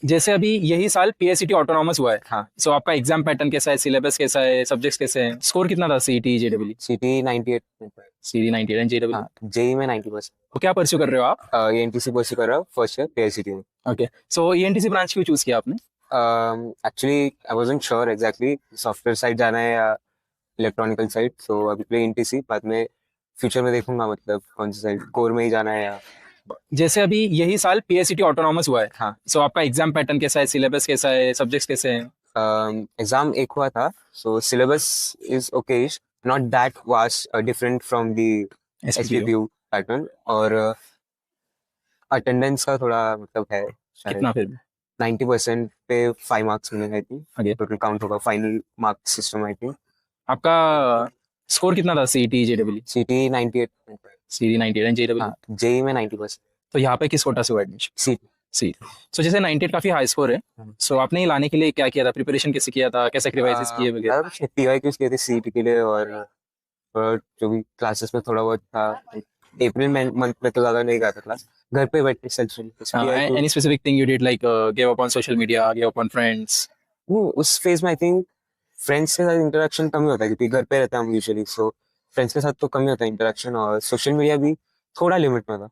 जैसे अभी यही साल पीएससीटी ऑटोनॉमस हुआ है। हाँ। सो आपका एग्जाम पैटर्न कैसा है, सिलेबस कैसा है, सब्जेक्ट्स कैसे हैं, स्कोर कितना था CET JW? City 98। CD 98 and JW. हाँ, जेई में 90%। तो क्या परस्यू कर रहे हो आप? ये एनटीसी परस्यू कर रहा हूँ फर्स्ट ईयर पीआईसीटी में। ओके, सो ईएनटीसी ब्रांच क्यों चूज किया आपने? Actually I wasn't sure exactly software side जाना है या इलेक्ट्रॉनिकल साइड, सो अभी पे एनटीसी, बाद में फ्यूचर में देखूंगा मतलब कौन सी साइड, कोर में ही जाना है या। जैसे अभी यही साल पीएससीटी ऑटोनॉमस हुआ है। हाँ। सो आपका एग्जाम पैटर्न कैसा है, सिलेबस कैसा है, सब्जेक्ट्स कैसे हैं? एग्जाम एक हुआ था, so syllabus is okay, not that vast different from the SPPU SPPU pattern, और अटेंडेंस का थोड़ा मतलब है शायद। कितना फिर भी? 90% पे 5 मार्क्स मिलेंगे आई थिंक, आगे टोटल काउंट होगा final marks system I think. आपका स्कोर कितना था CET JW? City 98। CD 98 and JW. हाँ, जेई में 90%। तो यहाँ पे किस कोटा से हुआ एडमिशन? सी। सी। सो जैसे 98 काफी हाई स्कोर है। सो आपने ये लाने के लिए क्या किया था, प्रिपरेशन कैसे किया था, क्या सेक्रीफाइसेस किए वगैरह? पीवाई क्यूज किए थे सीईटी के लिए, और जो भी क्लासेस में थोड़ा बहुत था। अप्रैल मंथ में तो ज्यादा नहीं गया था क्लास, घर पे बैठ के self study. Any specific thing you did like give up on social media, give up on friends? उस फेज में आई थिंक फ्रेंड्स के साथ इंटरेक्शन कम ही होता है क्योंकि घर पे रहता हम यूजुअली, सो फ्रेंड्स के साथ तो कम ही होता है इंटरेक्शन, और सोशल मीडिया भी थोड़ा लिमिट में था।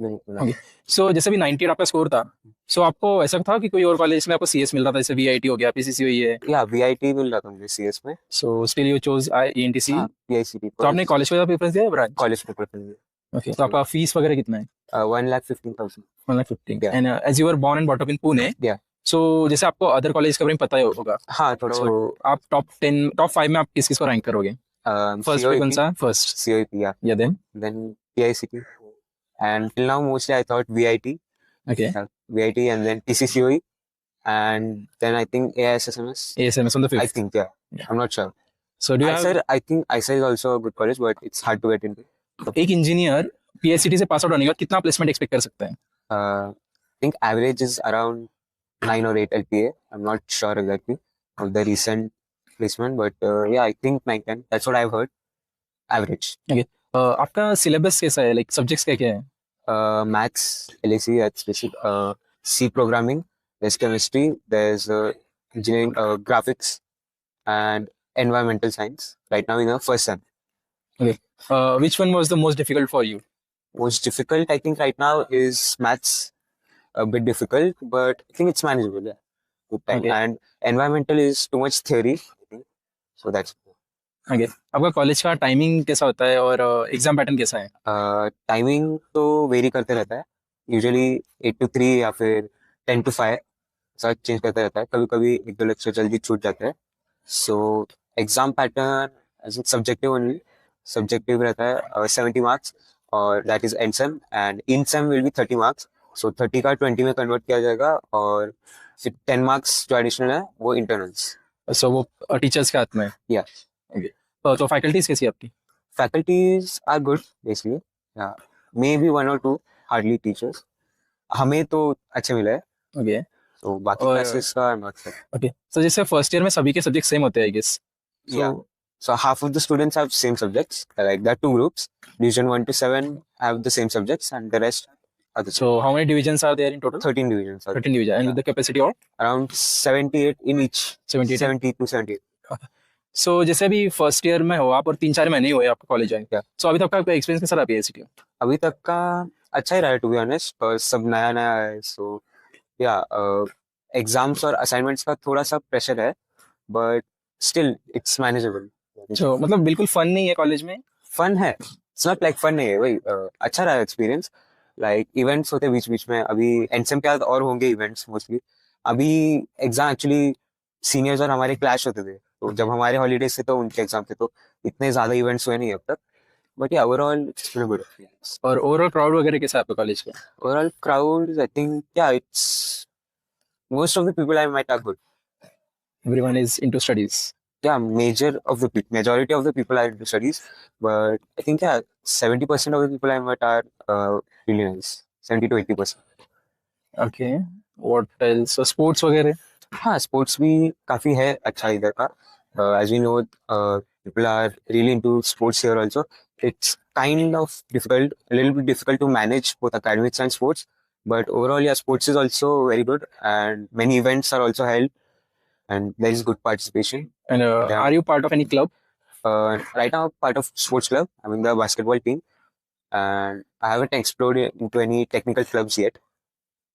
नहीं। ओके, सो जैसे भी 98 आपका स्कोर था, सो आपको ऐसा था कि कोई और कॉलेज में आपको सीएस मिल रहा था, जैसे वीआईटी हो गया, पीसीसी हुई है? या वीआईटी मिल रहा था मुझे सीएस में। So still you chose ENTC? हाँ, पीआईसीटी तो आपने कॉलेज को प्रेफरेंस दिया ब्रांच? कॉलेज में प्रेफरेंस। ओके, तो आपका फीस वगैरह कितना है? 1,15,000। 1,15,000 yeah. And as you were born and bought up in Pune, yeah. So जैसे आपको अदर कॉलेज के बारे में पता ही होगा। हाँ, थोड़ा सो बहुत। आप टॉप 10 टॉप 5 में आप किस किस को रैंक करोगे? फर्स्ट पे कौन COEP, सा? First COEP, yeah. या then? Then PICT. And till now, mostly I thought VIT, okay, VIT, and then TCCOE, and then I think AISSMS. ASMS on the I fifth. think, yeah. I'm not sure. So do you have? I think ISA is also a good college, but it's hard to get into. एक engineer PhD से pass out होने के बाद कितना placement expect कर सकते हैं? I think average is around 9 or 8 LPA. I'm not sure exactly of the recent placement, but yeah, I think 9, 10. That's what I've heard. Average. Okay, आपका syllabus कैसा है, लाइक सब्जेक्ट्स क्या क्या है? Maths, LAC, that's basic. C programming, there's chemistry, there's engineering, graphics, and environmental science. Right now in the first sem. Okay, which one was the most difficult for you? Most difficult, I think, right now is maths. A bit difficult, but I think it's manageable. Yeah, with time. Okay, And environmental is too much theory, I think. So that's okay, आपका college का timing कैसा होता है और exam pattern कैसा है? Timing तो very करते रहता है, यूजुअली 8 to 3 या फिर 10 to 5, ऐसा चेंज करते रहता है, कभी कभी एक दो लेक्चर जल्दी छूट जाते हैं। So exam pattern as subjective only, subjective रहता है 70 मार्क्स, और that is end sem, and in sem will be 30 marks. So 30 का 20 में कन्वर्ट किया जाएगा, और फिर 10 मार्क्स जो एडिशनल है वो इंटरनल्स। सो वो टीचर्स के हाथ में है? या। ओके, तो फैकल्टीज कैसी है आपकी? Faculties are good basically, may be 1 or 2 hardly teachers, हमें तो अच्छे मिले हैं। ओके, तो बाकी और क्लासेस का I'm not sure. ओके, सो जैसे फर्स्ट ईयर में सभी के सब्जेक्ट सेम होते हैं I guess? Yeah. So half of the students have same subjects. Like there are 2 groups. Division 1 to 7 have the same subjects, and the rest are the same. So how many divisions are there in total? 13 divisions. 13 division, and with the capacity of Around 78 in each. 78? 70 to 78. सो जैसे अभी first year में हो आप और 3-4 महीने ही हुए आपको college आए। Yeah. सो अभी तक आपका एक्सपीरियंस कैसा रहा पीएचडी? अभी तक का अच्छा ही रहा है टू बी ऑनेस्ट, पर सब नया नया है, सो या एग्जाम्स और असाइनमेंट्स का थोड़ा सा प्रेशर है, बट स्टिल इट्स मैनेजेबल। जो मतलब बिल्कुल फन नहीं है कॉलेज में? फन है, इट्स नॉट लाइक फन नहीं है वही, अच्छा रहा एक्सपीरियंस। लाइक इवेंट्स होते बीच बीच में, अभी एनसेम के बाद और होंगे इवेंट्स मोस्टली। अभी एग्जाम एक्चुअली सीनियर्स और हमारे क्लैश होते थे, तो जब हमारे हॉलीडेज थे तो उनके एग्जाम थे, तो इतने ज्यादा इवेंट्स हुए नहीं अब तक, but yeah overall it's been good. और ओवरऑल क्राउड वगैरह कैसा है आपका कॉलेज का? Overall crowd I think yeah it's most of the people I met are good. Everyone is into studies? Yeah, majority of the people are into studies, but I think yeah, 70% of the people I met are really nice. 70 to 80%. Okay, what else? Sports वगैरह? हाँ, sports भी काफी है अच्छा इधर का। As we know, people are really into sports here also. It's kind of difficult, a little bit difficult to manage both academics and sports, But overall, yeah, sports is also very good, and many events are also held, and there is good participation. And Yeah. are you part of any club? Right now, part of sports club. I'm in the basketball team, and I haven't explored into any technical clubs yet.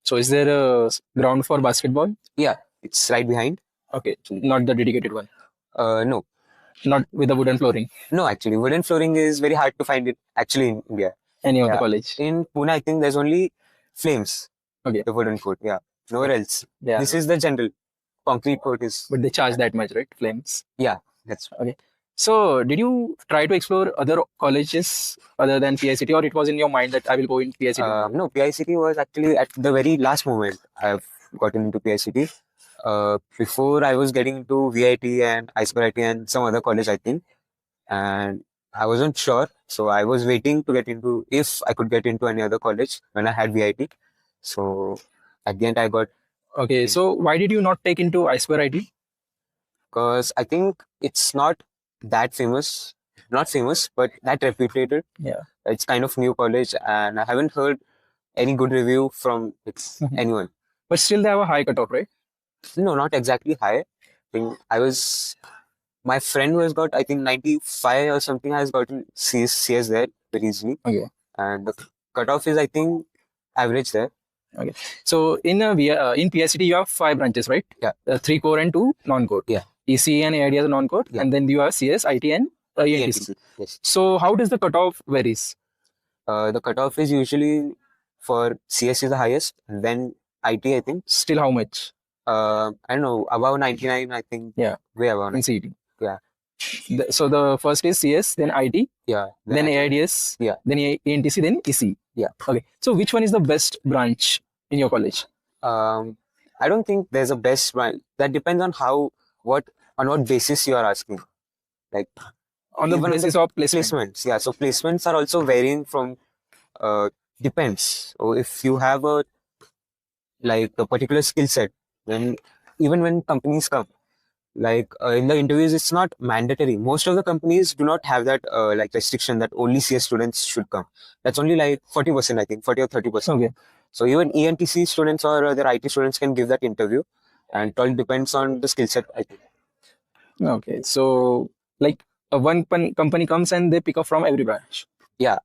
So is there a ground for basketball? Yeah, it's right behind. Okay, not the dedicated one, No, not with the wooden flooring. no, actually, wooden flooring is very hard to find it actually in India. Any of the Yeah. college? In Pune, I think there's only Flames, Okay. the wooden court. Yeah, nowhere else. Yeah, This is the general concrete court is. but they charge that much, right? Flames. Yeah, that's Okay. So did you try to explore other colleges other than PICT, or it was in your mind that I will go in PICT? No, PICT was actually at the very last moment I've gotten into PICT. Before I was getting into VIT and iSquare IT and some other college, I think, and I wasn't sure, so I was waiting to get into if I could get into any other college when I had VIT. So at the end, I got Okay. So why did you not take into iSquare IT? because I think it's not that famous, not famous, but that reputed. Yeah. It's kind of new college, and I haven't heard any good review from anyone. But still they have a high cutoff, right? No, not exactly high. I think my friend who has got, I think 95 or something has gotten CS there very easily. Okay. And the cutoff is, I think, average there. So in PICT you have 5 branches, right? Yeah. 3 core and 2 non-core. Yeah. ECE and AID as a non-core, Yeah. and then you have CS, IT, and ENTC. Yes. So how does the cutoff varies? The cutoff is usually for CS is the highest, and then IT, I think. Still how much I don't know, above 99, I think. Yeah. Way above. in CET? Yeah. So the first is CS, then IT, Yeah. then AIDS, Yeah. then ENTC, then ECE. Yeah. Okay. So which one is the best branch in your college? I don't think there's a best one. That depends on on what basis you are asking. Like On the even basis of placement. placements. Yeah. So placements are also varying from, depends. So if you have a particular skill set, then even when companies come, in the interviews, it's not mandatory. Most of the companies do not have that restriction that only CS students should come. That's only like 40%, I think, 40 or 30%. Okay. So even ENTC students or other IT students can give that interview, and it all depends on the skill set, I think. Okay. So like one company comes and they pick up from every branch. Yeah.